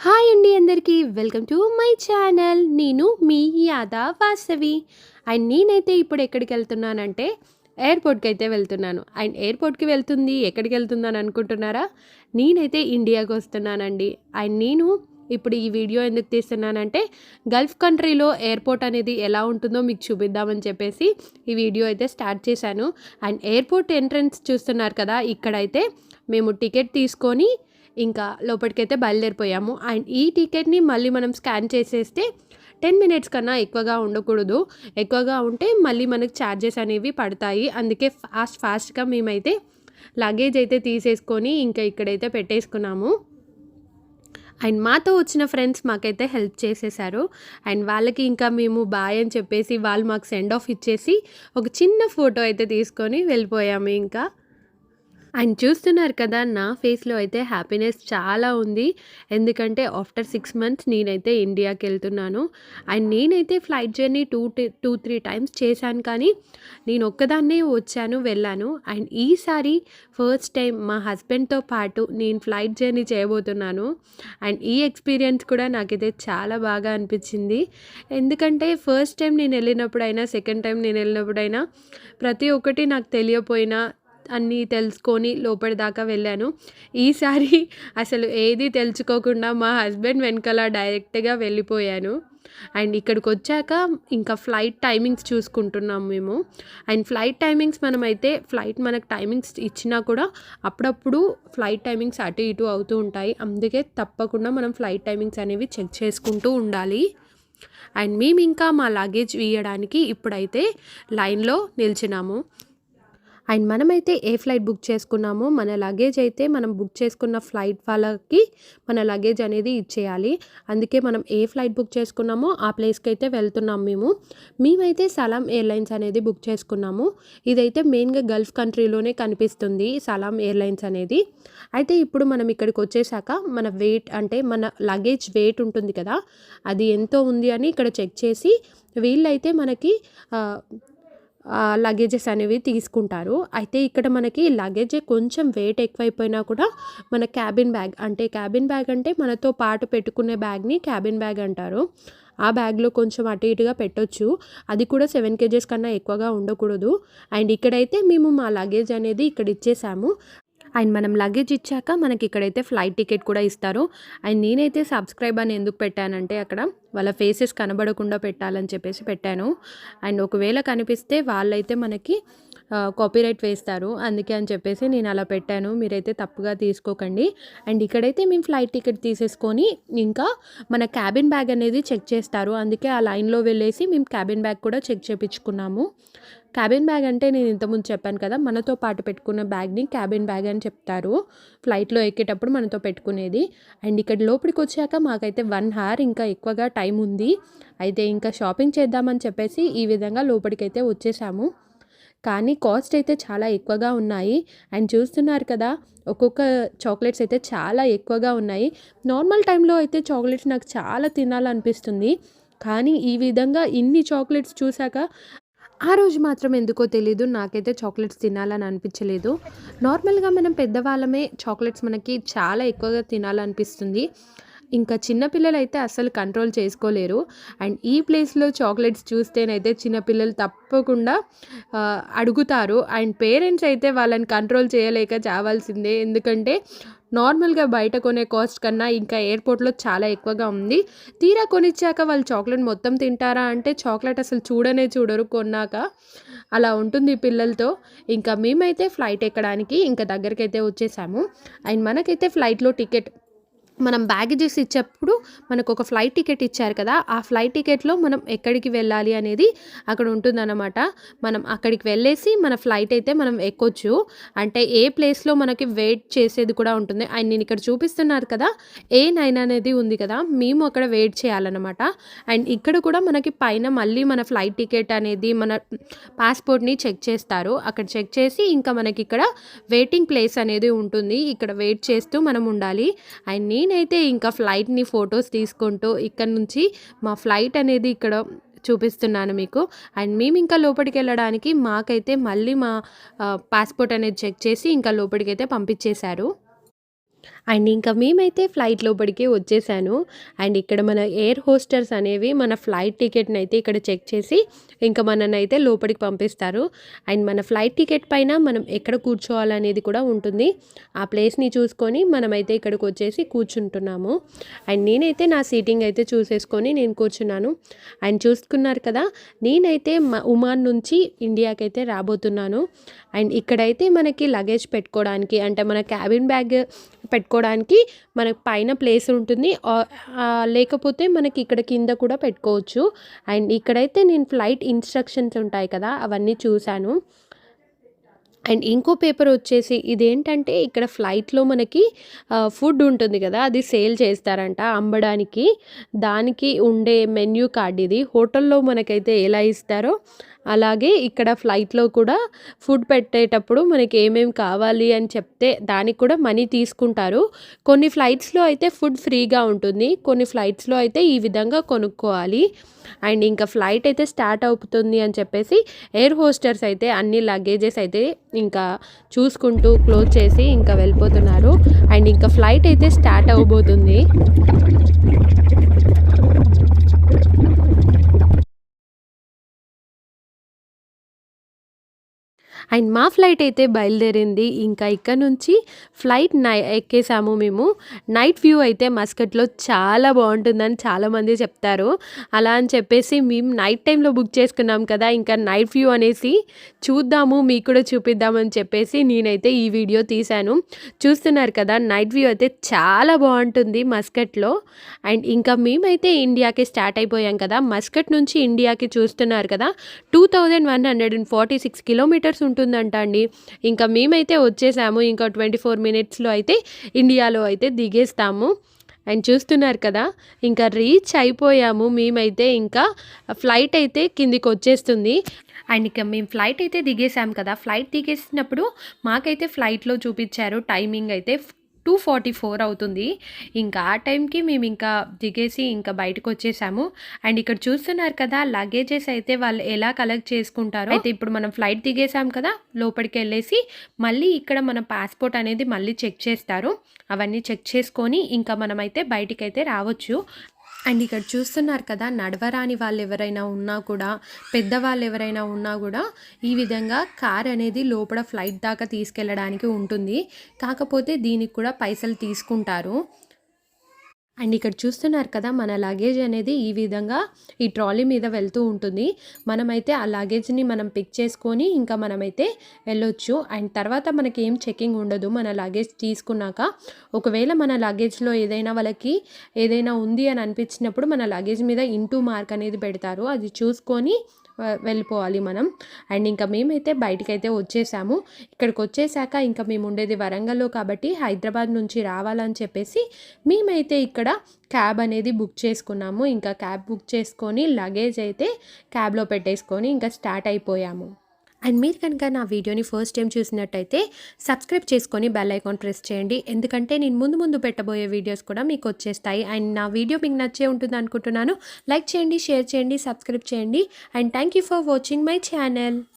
Hi అండి అందరికీ welcome to my channel. నేను మీ యాదా వాసవి. అండ్ నేనైతే ఇప్పుడు ఎక్కడికి వెళ్తున్నానంటే ఎయిర్పోర్ట్కి అయితే వెళ్తున్నాను. అండ్ ఎయిర్పోర్ట్కి వెళ్తుంది ఎక్కడికి వెళ్తుందని అనుకుంటున్నారా? నేనైతే ఇండియాకి వస్తున్నానండి. అండ్ నేను ఇప్పుడు ఈ వీడియో ఎందుకు తీస్తున్నానంటే గల్ఫ్ కంట్రీలో ఎయిర్పోర్ట్ అనేది ఎలా ఉంటుందో మీకు చూపిద్దామని చెప్పేసి ఈ వీడియో అయితే స్టార్ట్ చేశాను. అండ్ ఎయిర్పోర్ట్ ఎంట్రన్స్ చూస్తున్నారు కదా, ఇక్కడైతే మేము టికెట్ తీసుకొని ఇంకా లోపలికైతే బయలుదేరిపోయాము. అండ్ ఈ టికెట్ని మళ్ళీ మనం స్కాన్ చేసేస్తే 10 మినిట్స్ కన్నా ఎక్కువగా ఉండకూడదు. ఎక్కువగా ఉంటే మళ్ళీ మనకు ఛార్జెస్ అనేవి పడతాయి. అందుకే ఫాస్ట్గా మేమైతే లగేజ్ అయితే తీసేసుకొని ఇంకా ఇక్కడైతే పెట్టేసుకున్నాము. అండ్ మాతో వచ్చిన ఫ్రెండ్స్ మాకైతే హెల్ప్ చేసేసారు. అండ్ వాళ్ళకి ఇంకా మేము బాయ్ అని చెప్పేసి వాళ్ళు మాకు సెండ్ ఆఫ్ ఇచ్చేసి ఒక చిన్న ఫోటో అయితే తీసుకొని వెళ్ళిపోయాము ఇంకా. అండ్ చూస్తున్నారు కదా, నా ఫేస్లో అయితే హ్యాపీనెస్ చాలా ఉంది. ఎందుకంటే ఆఫ్టర్ 6 మంత్స్ నేనైతే ఇండియాకి వెళ్తున్నాను. అండ్ నేనైతే ఫ్లైట్ జర్నీ 2-3 టైమ్స్ చేశాను, కానీ నేను ఒక్కదాన్నే వచ్చాను వెళ్ళాను. అండ్ ఈసారి ఫస్ట్ టైం మా హస్బెండ్తో పాటు నేను ఫ్లైట్ జర్నీ చేయబోతున్నాను. అండ్ ఈ ఎక్స్పీరియన్స్ కూడా నాకైతే చాలా బాగా అనిపించింది. ఎందుకంటే ఫస్ట్ టైం నేను వెళ్ళినప్పుడైనా సెకండ్ టైం నేను వెళ్ళినప్పుడైనా ప్రతి ఒక్కటి నాకు తెలియపోయినా అన్నీ తెలుసుకొని లోపలి దాకా వెళ్ళాను. ఈసారి అసలు ఏది తెలుసుకోకుండా మా హస్బెండ్ వెనకాల డైరెక్ట్గా వెళ్ళిపోయాను. అండ్ ఇక్కడికి వచ్చాక ఇంకా ఫ్లైట్ టైమింగ్స్ చూసుకుంటున్నాం మేము. అండ్ ఫ్లైట్ టైమింగ్స్ ఫ్లైట్ మనకు టైమింగ్స్ ఇచ్చినా కూడా అప్పుడప్పుడు ఫ్లైట్ టైమింగ్స్ అటు ఇటు అవుతూ ఉంటాయి. అందుకే తప్పకుండా మనం ఫ్లైట్ టైమింగ్స్ అనేవి చెక్ చేసుకుంటూ ఉండాలి. అండ్ మేము ఇంకా మా లగేజ్ ఇవ్వడానికి ఇప్పుడైతే లైన్లో నిల్చున్నాము. అండ్ మనమైతే ఏ ఫ్లైట్ బుక్ చేసుకున్నామో మన లగేజ్ అయితే మనం బుక్ చేసుకున్న ఫ్లైట్ వాళ్ళకి మన లగేజ్ అనేది ఇచ్చేయాలి. అందుకే మనం ఏ ఫ్లైట్ బుక్ చేసుకున్నామో ఆ ప్లేస్కి అయితే వెళ్తున్నాం మేమైతే సలాం ఎయిర్లైన్స్ అనేది బుక్ చేసుకున్నాము. ఇదైతే మెయిన్గా గల్ఫ్ కంట్రీలోనే కనిపిస్తుంది సలాం ఎయిర్లైన్స్ అనేది. అయితే ఇప్పుడు మనం ఇక్కడికి వచ్చేసాక మన వెయిట్ అంటే మన లగేజ్ వెయిట్ ఉంటుంది కదా, అది ఎంతో ఉంది అని ఇక్కడ చెక్ చేసి వీళ్ళైతే మనకి లగేజెస్ అనేవి తీసుకుంటారు. అయితే ఇక్కడ మనకి లగేజ్ కొంచెం వెయిట్ ఎక్కువైపోయినా కూడా మన క్యాబిన్ బ్యాగ్ అంటే మనతో పాటు పెట్టుకునే బ్యాగ్ని క్యాబిన్ బ్యాగ్ అంటారు. ఆ బ్యాగ్లో కొంచెం అటు ఇటుగా పెట్టొచ్చు. అది కూడా 7 kgs కన్నా ఎక్కువగా ఉండకూడదు. అండ్ ఇక్కడైతే మేము మా లగేజ్ అనేది ఇక్కడ ఇచ్చేసాము. అండ్ మనం లగేజ్ ఇచ్చాక మనకి ఇక్కడైతే ఫ్లైట్ టికెట్ కూడా ఇస్తారు. అండ్ నేనైతే సబ్స్క్రైబ్ అని ఎందుకు పెట్టానంటే అక్కడ వాళ్ళ ఫేసెస్ కనబడకుండా పెట్టాలని చెప్పేసి పెట్టాను. అండ్ ఒకవేళ కనిపిస్తే వాళ్ళైతే మనకి కాపీరైట్ వేస్తారు. అందుకే అని చెప్పేసి నేను అలా పెట్టాను. మీరైతే తప్పుగా తీసుకోకండి. అండ్ ఇక్కడైతే మేము ఫ్లైట్ టికెట్ తీసేసుకొని ఇంకా మన క్యాబిన్ బ్యాగ్ అనేది చెక్ చేస్తారు. అందుకే ఆ లైన్లో వెళ్ళేసి మేము క్యాబిన్ బ్యాగ్ కూడా చెక్ చేయించుకున్నాము. క్యాబిన్ బ్యాగ్ అంటే నేను ఇంతకుముందు చెప్పాను కదా, మనతో పాటు పెట్టుకున్న బ్యాగ్ని క్యాబిన్ బ్యాగ్ అని చెప్తారు. ఫ్లైట్లో ఎక్కేటప్పుడు మనతో పెట్టుకునేది. అండ్ ఇక్కడ లోపలికి వచ్చాక మాకైతే 1 hour ఇంకా ఎక్కువగా టైం ఉంది. అయితే ఇంకా షాపింగ్ చేద్దామని చెప్పేసి ఈ విధంగా లోపలికైతే వచ్చేసాము. కానీ కాస్ట్ అయితే చాలా ఎక్కువగా ఉన్నాయి. అండ్ చూస్తున్నారు కదా, ఒక్కొక్క చాక్లెట్స్ అయితే చాలా ఎక్కువగా ఉన్నాయి. నార్మల్ టైంలో అయితే చాక్లెట్స్ నాకు చాలా తినాలనిపిస్తుంది. కానీ ఈ విధంగా ఇన్ని చాక్లెట్స్ చూశాక ఆ రోజు మాత్రం ఎందుకో తెలీదు, నాకైతే చాక్లెట్స్ తినాలని అనిపించలేదు. నార్మల్గా మనం పెద్దవాళ్ళమే చాక్లెట్స్ మనకి చాలా ఎక్కువగా తినాలనిపిస్తుంది. ఇంకా చిన్నపిల్లలైతే అస్సలు కంట్రోల్ చేసుకోలేరు. అండ్ ఈ ప్లేస్లో చాక్లెట్స్ చూస్తేనైతే చిన్నపిల్లలు తప్పకుండా అడుగుతారు. అండ్ పేరెంట్స్ అయితే వాళ్ళని కంట్రోల్ చేయలేక చావాల్సిందే. ఎందుకంటే నార్మల్గా బయట కొనే కాస్ట్ కన్నా ఇంకా ఎయిర్పోర్ట్లో చాలా ఎక్కువగా ఉంది. తీరా కొనిచ్చాక వాళ్ళు చాక్లెట్ మొత్తం తింటారా అంటే చాక్లెట్ అసలు చూడనే చూడరు కొన్నాక. అలా ఉంటుంది పిల్లలతో. ఇంకా మేమైతే ఫ్లైట్ ఎక్కడానికి ఇంకా దగ్గరికి వచ్చేసాము. అండ్ మనకైతే ఫ్లైట్లో టికెట్ మనం బ్యాగేజెస్ ఇచ్చేప్పుడు మనకు ఒక ఫ్లైట్ టికెట్ ఇచ్చారు కదా, ఆ ఫ్లైట్ టికెట్లో మనం ఎక్కడికి వెళ్ళాలి అనేది అక్కడ ఉంటుందన్నమాట. మనం అక్కడికి వెళ్ళేసి మన ఫ్లైట్ అయితే మనం ఎక్కొచ్చు. అంటే ఏ ప్లేస్లో మనకి వెయిట్ చేసేది కూడా ఉంటుంది. అండ్ నేను ఇక్కడ చూపిస్తున్నారు కదా, A9 అనేది ఉంది కదా, మేము అక్కడ వెయిట్ చేయాలన్నమాట. అండ్ ఇక్కడ కూడా మనకి పైన మళ్ళీ మన ఫ్లైట్ టికెట్ అనేది మన పాస్పోర్ట్ని చెక్ చేస్తారు. అక్కడ చెక్ చేసి ఇంకా మనకి ఇక్కడ వెయిటింగ్ ప్లేస్ అనేది ఉంటుంది. ఇక్కడ వెయిట్ చేస్తూ మనం ఉండాలి. అండ్ నేనైతే ఇంకా ఫ్లైట్ని ఫొటోస్ తీసుకుంటూ ఇక్కడ నుంచి మా ఫ్లైట్ అనేది ఇక్కడ చూపిస్తున్నాను మీకు. అండ్ మేము ఇంకా లోపలికి వెళ్ళడానికి మాకైతే మళ్ళీ మా పాస్పోర్ట్ అనేది చెక్ చేసి ఇంకా లోపలికైతే పంపించేశారు. అండ్ ఇంకా మేమైతే ఫ్లైట్ లోపలికి వచ్చేసాను. అండ్ ఇక్కడ మన ఎయిర్ హోస్టర్స్ అనేవి మన ఫ్లైట్ టికెట్‌ని అయితే ఇక్కడ చెక్ చేసి ఇంకా మననైతే లోపలికి పంపిస్తారు. అండ్ మన ఫ్లైట్ టికెట్ పైన మనం ఎక్కడ కూర్చోవాలనేది కూడా ఉంటుంది. ఆ ప్లేస్‌ని చూసుకొని మనమైతే ఇక్కడికి వచ్చేసి కూర్చుంటున్నాము. అండ్ నేనైతే నా సీటింగ్ అయితే చూసేసుకొని నేను కూర్చున్నాను. అండ్ చూసుకున్నారు కదా! నేనైతే ఒమాన్ నుంచి ఇండియాకైతే రాబోతున్నాను. అండ్ ఇక్కడైతే మనకి లగేజ్ పెట్టుకోవడానికి అంటే మన క్యాబిన్ బ్యాగ్ పెట్టుకోవడానికి మనకు పైన ప్లేస్ ఉంటుంది. లేకపోతే మనకి ఇక్కడ కింద కూడా పెట్టుకోవచ్చు. అండ్ ఇక్కడైతే నేను ఫ్లైట్ ఇన్స్ట్రక్షన్స్ ఉంటాయి కదా! అవన్నీ చూశాను. అండ్ ఇంకో పేపర్ వచ్చేసి ఇదేంటంటే ఇక్కడ ఫ్లైట్‌లో మనకి ఫుడ్ ఉంటుంది కదా! అది సేల్ చేస్తారంట అమ్మడానికి. దానికి ఉండే మెన్యూ కార్డ్ ఇది. హోటల్‌లో మనకైతే ఎలా ఇస్తారో అలాగే ఇక్కడ ఫ్లైట్‌లో కూడా ఫుడ్ పెట్టేటప్పుడు మనకి ఏమేమి కావాలి అని చెప్తే దానికి కూడా మనీ తీసుకుంటారు. కొన్ని ఫ్లైట్స్‌లో అయితే ఫుడ్ ఫ్రీగా ఉంటుంది. కొన్ని ఫ్లైట్స్‌లో అయితే ఈ విధంగా కొనుక్కోవాలి. అండ్ ఇంకా ఫ్లైట్ అయితే స్టార్ట్ అవుతుంది అని చెప్పేసి ఎయిర్ హోస్టర్స్ అయితే అన్ని లగేజెస్ అయితే ఇంకా చూసుకుంటూ క్లోజ్ చేసి ఇంకా వెళ్ళిపోతున్నారు. అండ్ ఇంకా ఫ్లైట్ అయితే స్టార్ట్ అవ్వబోతుంది. అండ్ మా ఫ్లైట్ అయితే బయలుదేరింది. ఇంకా ఇక్కడ నుంచి ఫ్లైట్ ఎక్కేసాము మేము. నైట్ వ్యూ అయితే మస్కట్‌లో చాలా బాగుంటుందని చాలామంది చెప్తారు. అలా అని చెప్పేసి మేము నైట్ టైంలో బుక్ చేసుకున్నాం కదా! ఇంకా నైట్ వ్యూ అనేసి చూద్దాము మీకు కూడా చూపిద్దామని చెప్పేసి నేనైతే ఈ వీడియో తీశాను. చూస్తున్నారు కదా! నైట్ వ్యూ అయితే చాలా బాగుంటుంది మస్కట్‌లో. అండ్ ఇంకా మేమైతే ఇండియాకి స్టార్ట్ అయిపోయాం కదా! మస్కట్ నుంచి ఇండియాకి చూస్తున్నారు కదా! 2146 కిలోమీటర్స్ ఉంటుందంట అండి. ఇంకా మేమైతే వచ్చేసాము. ఇంకా 24 మినిట్స్‌లో అయితే ఇండియాలో అయితే దిగేస్తాము. అండ్ చూస్తున్నారు కదా! ఇంకా రీచ్ అయిపోయాము. మేమైతే ఇంకా ఫ్లైట్ అయితే కిందికి వచ్చేస్తుంది. అండ్ ఇక మేము ఫ్లైట్ అయితే దిగేసాం కదా! ఫ్లైట్ దిగేసినప్పుడు మాకైతే ఫ్లైట్‌లో చూపించారు టైమింగ్ అయితే 2:44 అవుతుంది. ఇంకా ఆ టైంకి మేము ఇంకా దిగేసి ఇంకా బయటకు వచ్చేసాము. అండ్ ఇక్కడ చూస్తున్నారు కదా లగేజెస్ అయితే వాళ్ళు ఎలా కలెక్ట్ చేసుకుంటారో అయితే ఇప్పుడు మనం ఫ్లైట్ దిగేసాం కదా లోపలికి వెళ్ళేసి మళ్ళీ ఇక్కడ మన పాస్పోర్ట్ అనేది మళ్ళీ చెక్ చేస్తారు. అవన్నీ చెక్ చేసుకొని ఇంకా మనమైతే బయటికైతే రావచ్చు. అండ్ ఇక్కడ చూస్తున్నారు కదా నడవరాని వాళ్ళు ఎవరైనా ఉన్నా కూడా పెద్దవాళ్ళు ఎవరైనా ఉన్నా కూడా ఈ విధంగా కార్ అనేది లోపల ఫ్లైట్ దాకా తీసుకెళ్ళడానికి ఉంటుంది. కాకపోతే దీనికి కూడా పైసలు తీసుకుంటారు. అండ్ ఇక్కడ చూస్తున్నారు కదా మన లగేజ్ అనేది ఈ విధంగా ఈ ట్రాలీ మీద వెళ్తూ ఉంటుంది. మనమైతే ఆ లగేజ్ని మనం పిక్ చేసుకొని ఇంకా మనమైతే వెళ్ళొచ్చు. అండ్ తర్వాత మనకి ఏం చెకింగ్ ఉండదు మన లగేజ్ తీసుకున్నాక. ఒకవేళ మన లగేజ్లో ఏదైనా ఉంది అని అనిపించినప్పుడు మన లగేజ్ మీద ఇంటూ మార్క్ అనేది పెడతారు. అది చూసుకొని వెళ్ళిపోవాలి మనం. అండ్ ఇంకా మేమైతే బయటికైతే వచ్చేసాము. ఇక్కడికి వచ్చేసాక ఇంకా మేము ఉండేది వరంగల్లో కాబట్టి హైదరాబాద్ నుంచి రావాలని చెప్పేసి మేమైతే ఇక్కడ క్యాబ్ అనేది బుక్ చేసుకున్నాము. ఇంకా క్యాబ్ బుక్ చేసుకొని లగేజ్ అయితే క్యాబ్లో పెట్టేసుకొని ఇంకా స్టార్ట్ అయిపోయాము. అండ్ మీరు కనుక నా వీడియోని ఫస్ట్ టైం చూసినట్టయితే సబ్స్క్రైబ్ చేసుకొని బెల్ ఐకాన్ ప్రెస్ చేయండి. ఎందుకంటే నేను ముందు పెట్టబోయే వీడియోస్ కూడా మీకు వచ్చేస్తాయి. అండ్ నా వీడియో మీకు నచ్చే ఉంటుంది అనుకుంటున్నాను. లైక్ చేయండి, షేర్ చేయండి, సబ్స్క్రైబ్ చేయండి. And thank you for watching my channel.